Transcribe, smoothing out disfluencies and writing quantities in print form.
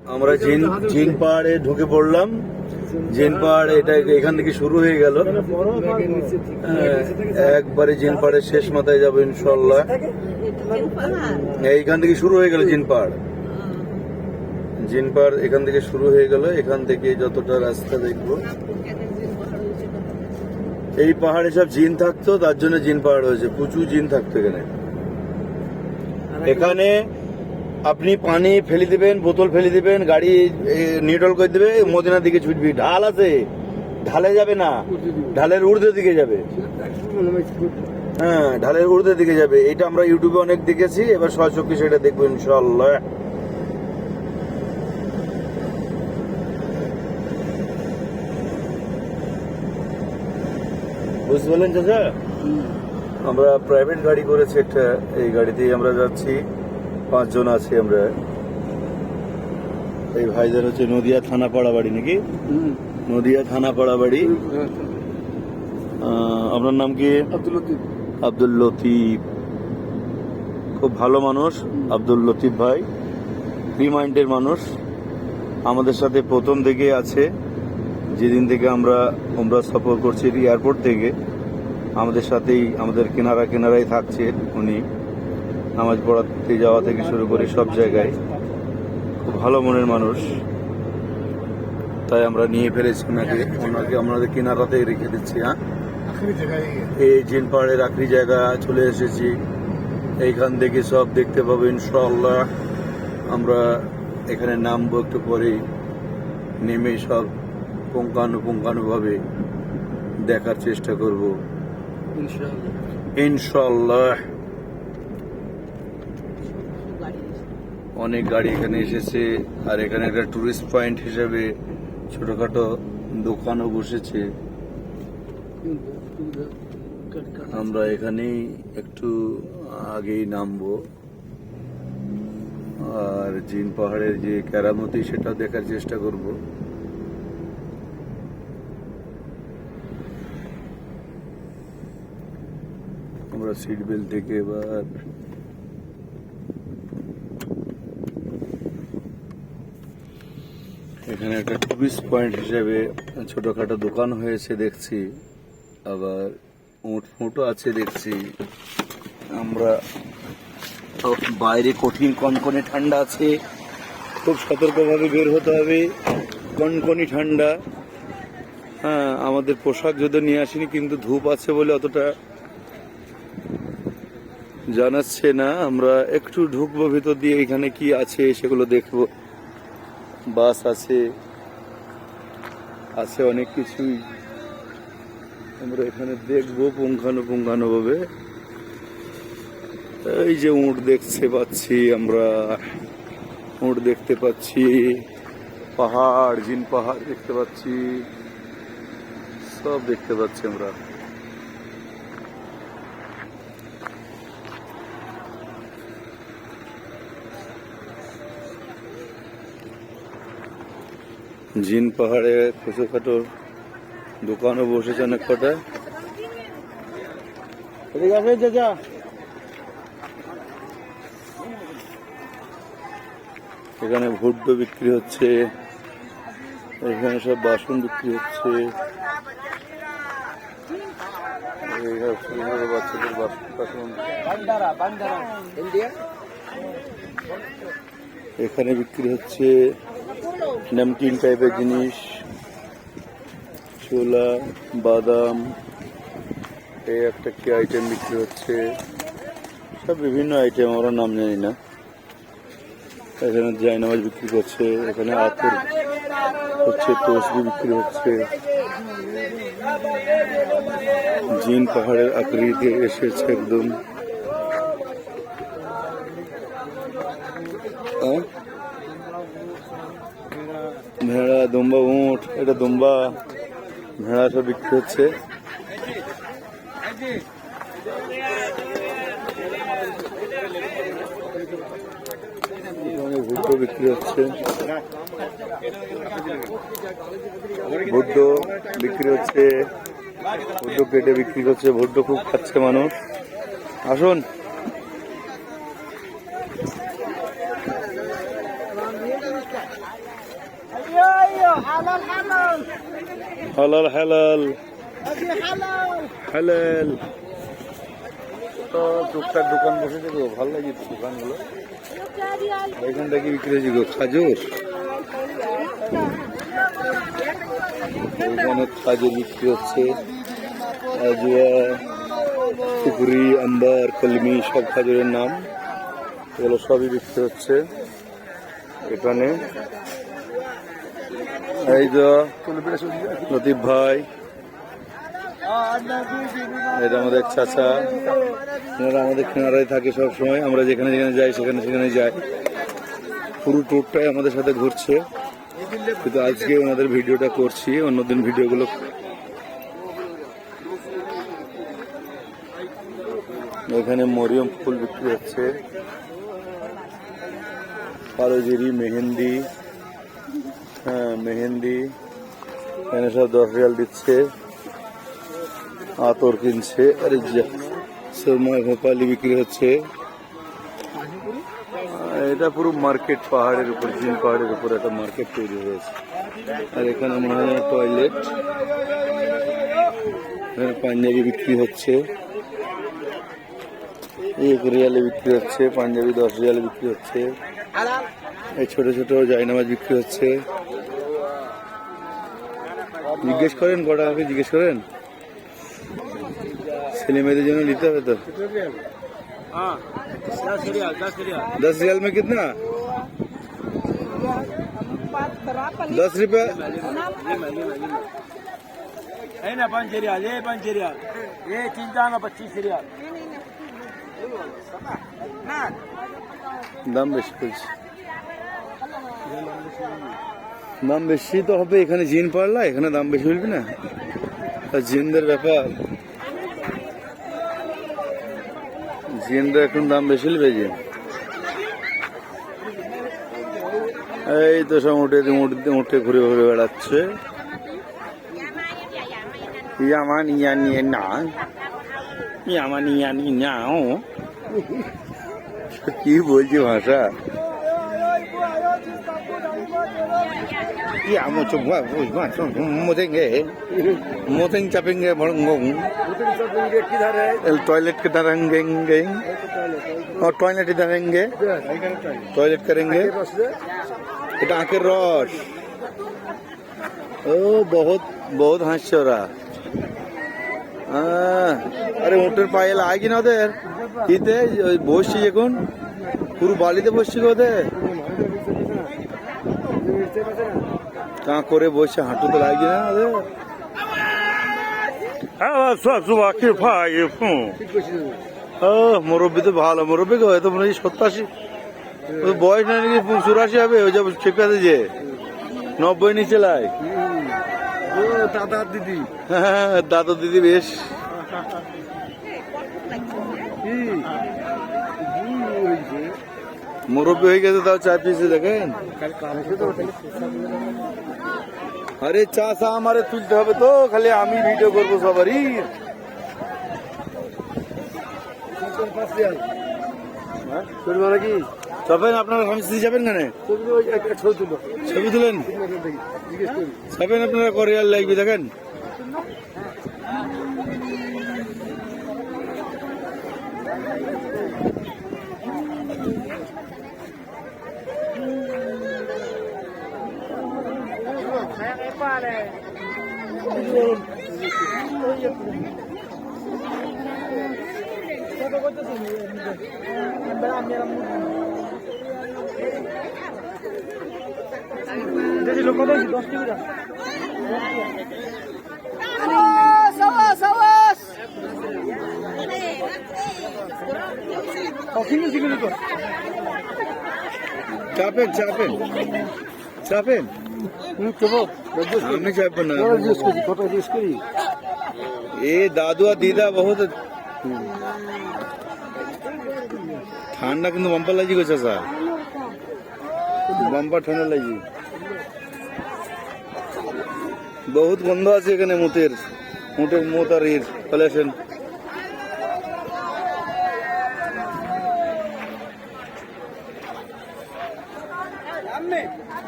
আমরা জিন পাহাড়ে ঢুকে পড়লাম। জিন পাহাড় এটা এখান থেকে শুরু হয়ে গেল, একবারে জিন পাহাড়ের শেষ মাথায় যাবো ইনশাল্লাহ। এইখান থেকে শুরু হয়ে গেল জিন পাহাড়। জিন পাহাড় এখান থেকে শুরু হয়ে গেল। এখান থেকে যতটা রাস্তা দেখবো, এই পাহাড়ে সব জিন থাকতো, তার জন্য জিন পাহাড় হয়েছে। প্রচুর জিন থাকতো এখানে। এখানে আপনি পানি ফেলে দিবেন, বোতল ফেলে দিবেন, গাড়ি নিউট্রাল করে দেবে, মদিনার দিকে ছুটবি। ঢাল আছে, ঢালে যাবে না, ঢালের ঊর্ধ্বের দিকে যাবে। হ্যাঁ, ঢালের ঊর্ধ্বের দিকে যাবে। এটা আমরা ইউটিউবে অনেক দেখেছি, এবার সচক্ষে সেটা দেখবো ইনশাআল্লাহ। বুঝতে পারলেন চাচা? আমরা প্রাইভেট গাড়ি করেছি একটা, এই গাড়িতেই আমরা যাচ্ছি। 5 জন আছি আমরা। এই ভাইদের হচ্ছে নদিয়া থানাপাড়া বাড়ি নাকি? নদিয়া থানাপাড়া বাড়ি। আপনার নাম কি? আব্দুল লতিফ। আব্দুল লতিফ, খুব ভালো মানুষ আব্দুল লতিফ ভাই, ফ্রি মাইন্ডের মানুষ। আমাদের সাথে প্রথম থেকে আছে, যেদিন থেকে আমরা সফর করছি এয়ারপোর্ট থেকে আমাদের সাথেই, আমাদের কেনারাই থাকছে উনি। নামাজ পড়াতে যাওয়া থেকে শুরু করে সব জায়গায় খুব ভালো মনের মানুষ। তাই আমরা নিয়ে ফেলেছি ওনাকে আমাদের কেনারাতে রেখে দিচ্ছি। হ্যাঁ, এই জিন পাহাড়ের আখরি জায়গা চলে এসেছি। এইখান থেকে সব দেখতে পাবো ইনশাআল্লাহ। আমরা এখানে নামবো একটু পরেই, নেমে সব পুঙ্খানুপুঙ্খানুভাবে দেখার চেষ্টা করব ইনশাআল্লাহ। অনেক গাড়ি এখানে এসেছে, আর এখানে একটা টুরিস্ট পয়েন্ট হিসেবে ছোটখাটো দোকানও বসেছে। আমরা এখানেই একটু আগেই নামবো, আর জিন পাহাড়ের যে কেরামতি সেটা দেখার চেষ্টা করব। আমরা সিট বেল্ট থেকে এবার এখানে একটা টুরিস্ট পয়েন্ট হিসেবে ছোটখাটো দোকান হয়েছে দেখছি, আবার উঁটও আছে দেখছি। আমরা বাইরে কঠিন কনকনে ঠান্ডা আছে, খুব সতর্কভাবে বের হতে হবে। কনকনি ঠান্ডা। হ্যাঁ, আমাদের পোশাক যদি নিয়ে আসিনি, কিন্তু ধূপ আছে বলে অতটা জানাচ্ছে না। আমরা একটু ঢুকবো ভিতর দিয়ে, এখানে কি আছে সেগুলো দেখবো। বাস আছে অনেক কিছুই আমরা এখানে দেখবো পুঙ্খানুপুঙ্খানুভাবে। এই যে উট পাচ্ছি আমরা, উট দেখতে পাচ্ছি, পাহাড়, জিন পাহাড় দেখতে পাচ্ছি, সব দেখতে পাচ্ছি আমরা। জিন পাহাড়ে ছোটখাটো দোকানও বসেছে অনেক কটা। এখানে ভুট্টো বিক্রি হচ্ছে, এখানে সব বাসন বিক্রি হচ্ছে, বাচ্চাদের বাসন। এখানে বিক্রি হচ্ছে নামকিন টাইপের জিনিস, ছোলা, বাদাম, এই একটা কি আইটেম বিক্রি হচ্ছে, সব বিভিন্ন আইটেম, আমরা নাম জানি না। এখানে জায়নামাজ বিক্রি করছে, এখানে আতর হচ্ছে, তসবি বিক্রি হচ্ছে। জিন পাহাড়ের আকৃতিতে এসেছে একদম। ভেড়া, দুম্বা, উঁট, এটা দুম্বা, ভেড়া সব বিক্রি হচ্ছে। ভুট্টো বিক্রি হচ্ছে, ভুট্টো বিক্রি হচ্ছে, ভুট্টো কেটে বিক্রি করছে। ভুট্টো খুব খাচ্ছে মানুষ। আসুন, হালাল হালাল হালাল। তো টুকটাক দোকান বসেছে গো, ভালো লাগে তো দোকানগুলো। এখান থেকে বিক্রি হয়েছে গো খাজুর, এখানে খাজুর বিক্রি হচ্ছে, আজুয়া, সুপুরি, আম্বার, কলমি, সব খাজুরের নাম, এগুলো সবই বিক্রি হচ্ছে এখানে। এই যে লতিফ ভাই, এটা আমাদের চাচা, এনারা আমাদের কিনারায় থাকে সব সময়, আমরা যেখানে যেখানে যাই সেখানে যাই। পুরো ট্যুরটাই আমাদের সাথে ঘুরছে, কিন্তু আজকে ওনাদের ভিডিওটা করছি, অন্যদিন ভিডিওগুলো। এখানে মরিয়ম ফুল বিক্রি হচ্ছে, কালোজিরি, মেহেন্দি, হ্যাঁ মেহেন্দি, এখানে সব 10 রিয়াল দিচ্ছে। আতর কিনছে, আরে সুরমায় ভোপালি বিক্রি হচ্ছে। এটা পুরো মার্কেট, পাহাড়ের উপর, জিন পাহাড়ের উপর একটা মার্কেট তৈরি হয়েছে। আর এখানে মনে হয় টয়লেট, পাঞ্জাবি বিক্রি হচ্ছে, 1 রিয়ালে বিক্রি হচ্ছে, পাঞ্জাবি 10 রিয়ালে বিক্রি হচ্ছে। এই ছোট ছোট জায়নামাজ বিক্রি হচ্ছে। জিজ্ঞেস করেন কটা, আমাকে জিজ্ঞেস করেন, ছেলে মেয়েদের জন্য নিতে হবে তো। 10 रियाल में कितना? 10 रुपया है ना, 5 रियाल, ये 5 रियाल, ये चिंता ना 25 रियाल। দাম বেশি বলছি, দাম বেশি তো হবে। এখানে জিন পারলা, এখানে দাম বেশি বলবি না, জিনদের ব্যাপার, জিনরা এখন দাম বেশি বেজে। এই তো সব উঠে ঘুরে ঘুরে বেড়াচ্ছে। কি বলছি ভাষা, मोथेंगे चापेंगे टॉयलेट के धरेंगे और टॉयलेट धरेंगे, टॉयलेट करेंगे। এটা আখের রস। ও বহুত বহুত হাসছে ওরা। আরে উটের পায়ে লাগে না ওদের, ইতে বসছি এখন পুরো বালিতে বসছি ওদের, কা করে বসে হাঁটুতে লাগে না ওদের। মুরব্বী তো ভালো, মুরব্বী হয়তো মনে হয় 87, বয়স না নাকি 84 হবে, ওই যে চেপাতে যে 90 নিচে লাই। দাদা দিদি, হ্যাঁ দাদা দিদি বেশ মুরব্বী হয়ে গেছে, তাও চা পিয়েছে দেখেন। আরে চা চা আমারে তুলতে হবে তো, খালি আমি ভিডিও করবো সবারই। কি যাবেন আপনারা, স্বামী স্ত্রী যাবেন কেন? ছবি তুলেন, যাবেন আপনারা, করে আর লাগবে দেখেন। চাপেন চাপেন চাপেন, আমি চাপবেন না। এ দাদু আর দিদা বহুত ঠান্ডা, কিন্তু বাম্পার লাগি গেছে স্যার, বাম্পার ঠান্ডা লাগি, বহুত গন্ধ আছে এখানে মুতের মুত আর ইর। চলে আসেন।